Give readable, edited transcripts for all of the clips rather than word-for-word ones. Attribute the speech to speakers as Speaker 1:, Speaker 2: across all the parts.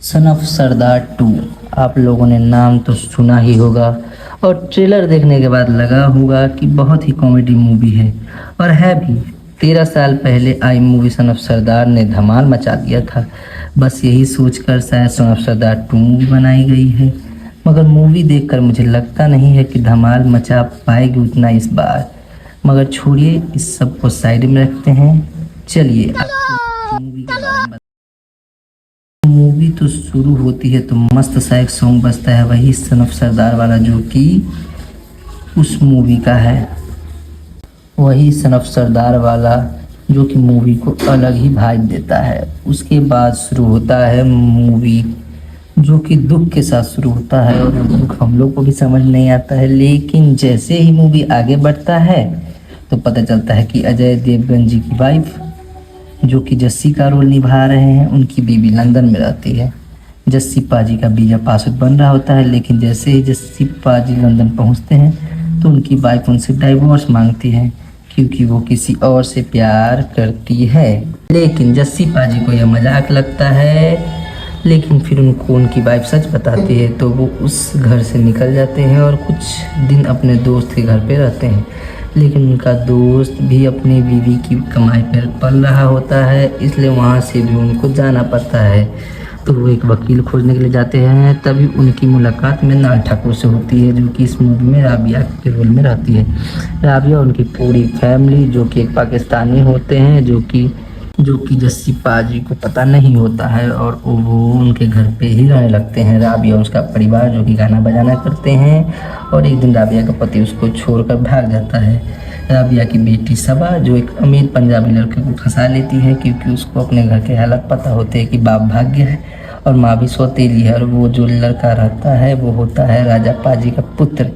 Speaker 1: Son of सरदार 2 आप लोगों ने नाम तो सुना ही होगा और ट्रेलर देखने के बाद लगा होगा कि बहुत ही कॉमेडी मूवी है और है भी। 13 साल पहले आई मूवी सन ऑफ सरदार ने धमाल मचा दिया था। बस यही सोचकर शायद सन ऑफ सरदार 2 मूवी बनाई गई है, मगर मूवी देखकर मुझे लगता नहीं है कि धमाल मचा पाएगी उतना इस बार। मगर छोड़िए, इस सब को साइड में रखते हैं। चलिए आपको मूवी के बारे में। मूवी तो शुरू होती है तो मस्त सा एक सॉन्ग बजता है, वही सन ऑफ सरदार वाला, जो कि उस मूवी का है। वही सन ऑफ सरदार वाला जो कि मूवी को अलग ही वाइब देता है। उसके बाद शुरू होता है मूवी जो कि दुख के साथ शुरू होता है और दुख हम लोग को भी समझ नहीं आता है, लेकिन जैसे ही मूवी आगे बढ़ता है तो पता चलता है कि अजय देवगन जी की वाइफ जो कि जस्सी का रोल निभा रहे हैं, उनकी बीवी लंदन में रहती है। जस्सी पाजी का बीजा पासपोर्ट बन रहा होता है, लेकिन जैसे ही जस्सी पाजी लंदन पहुंचते हैं तो उनकी वाइफ उनसे डाइवोर्स मांगती है क्योंकि वो किसी और से प्यार करती है। लेकिन जस्सी पाजी को यह मजाक लगता है, लेकिन फिर उनको उनकी वाइफ सच बताती है तो वो उस घर से निकल जाते हैं और कुछ दिन अपने दोस्त के घर पे रहते हैं। लेकिन उनका दोस्त भी अपनी बीवी की कमाई पर पल रहा होता है, इसलिए वहाँ से भी उनको जाना पड़ता है। तो वो एक वकील खोजने के लिए जाते हैं, तभी उनकी मुलाकात में नाल ठाकुर से होती है जो कि इस मूवी में राबिया के रोल में रहती है। राबिया और उनकी पूरी फैमिली जो कि एक पाकिस्तानी होते हैं, जो कि जस्सी पाजी को पता नहीं होता है और वो उनके घर पे ही रहने लगते हैं। राबिया और उसका परिवार जो कि गाना बजाना करते हैं और एक दिन राबिया का पति उसको छोड़कर भाग जाता है। राबिया की बेटी सबा जो एक अमीर पंजाबी लड़के को फंसा लेती है क्योंकि उसको अपने घर के हालात पता होते हैं कि बाप भाग गया है और माँ भी सौतेली है और वो जो लड़का रहता है वो होता है राजा पाजी का पुत्र।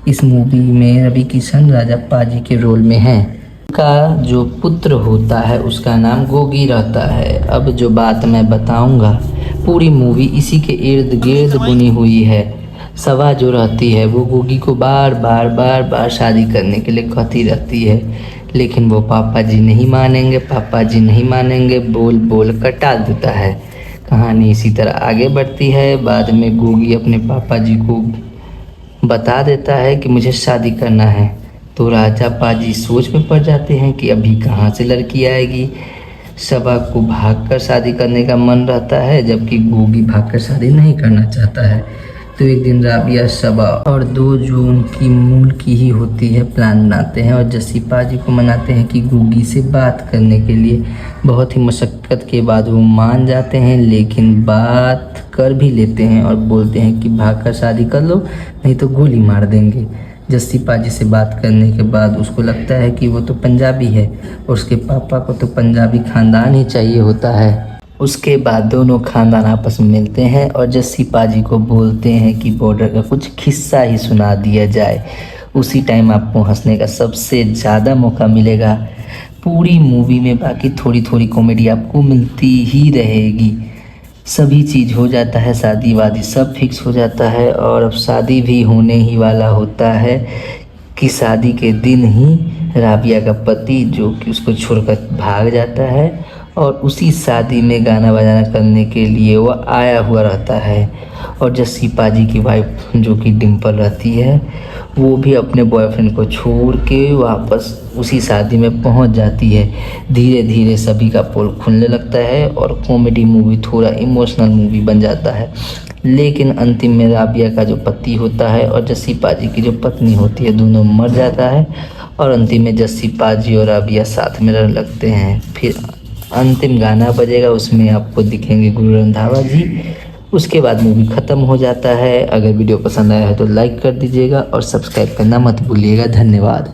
Speaker 1: इस मूवी में रवि किशन राजा पाजी के रोल में है। का जो पुत्र होता है उसका नाम गोगी रहता है। अब जो बात मैं बताऊंगा पूरी मूवी इसी के इर्द गिर्द बुनी हुई है। सवा जो रहती है वो गोगी को बार बार शादी करने के लिए कहती रहती है, लेकिन वो पापा जी नहीं मानेंगे, बोल बोल कर टाल देता है। कहानी इसी तरह आगे बढ़ती है। बाद में गोगी अपने पापा जी को बता देता है कि मुझे शादी करना है, तो राजा पाजी सोच में पड़ जाते हैं कि अभी कहाँ से लड़की आएगी। सबा को भागकर शादी करने का मन रहता है, जबकि गोगी भागकर शादी नहीं करना चाहता है। तो एक दिन राबिया, सबा और दो जो उनकी मूल की ही होती है प्लान बनाते हैं और जस्सी पाजी को मनाते हैं कि गोगी से बात करने के लिए। बहुत ही मशक्क़त के बाद वो मान जाते हैं, लेकिन बात कर भी लेते हैं और बोलते हैं कि भागकर शादी कर लो नहीं तो गोली मार देंगे। जस्सी पाजी से बात करने के बाद उसको लगता है कि वो तो पंजाबी है और उसके पापा को तो पंजाबी खानदान ही चाहिए होता है। उसके बाद दोनों खानदान आपस में मिलते हैं और जस्सी पाजी को बोलते हैं कि बॉर्डर का कुछ किस्सा ही सुना दिया जाए, उसी टाइम आपको हंसने का सबसे ज़्यादा मौका मिलेगा। पूरी मूवी में बाकी थोड़ी थोड़ी कॉमेडी आपको मिलती ही रहेगी। सभी चीज़ हो जाता है, शादी वादी सब फिक्स हो जाता है और अब शादी भी होने ही वाला होता है कि शादी के दिन ही राबिया का पति जो कि उसको छोड़कर भाग जाता है और उसी शादी में गाना बजाना करने के लिए वह आया हुआ रहता है। और जस्सी पाजी की वाइफ जो कि डिम्पल रहती है वो भी अपने बॉयफ्रेंड को छोड़ के वापस उसी शादी में पहुंच जाती है। धीरे धीरे सभी का पोल खुलने लगता है और कॉमेडी मूवी थोड़ा इमोशनल मूवी बन जाता है। लेकिन अंतिम में राबिया का जो पति होता है और जस्सी पाजी की जो पत्नी होती है दोनों मर जाता है और अंतिम में जस्सी पाजी और राबिया साथ में रहने लगते हैं। फिर अंतिम गाना बजेगा, उसमें आपको दिखेंगे गुरु रंधावा जी। उसके बाद मूवी ख़त्म हो जाता है। अगर वीडियो पसंद आया है तो लाइक कर दीजिएगा और सब्सक्राइब करना मत भूलिएगा। धन्यवाद।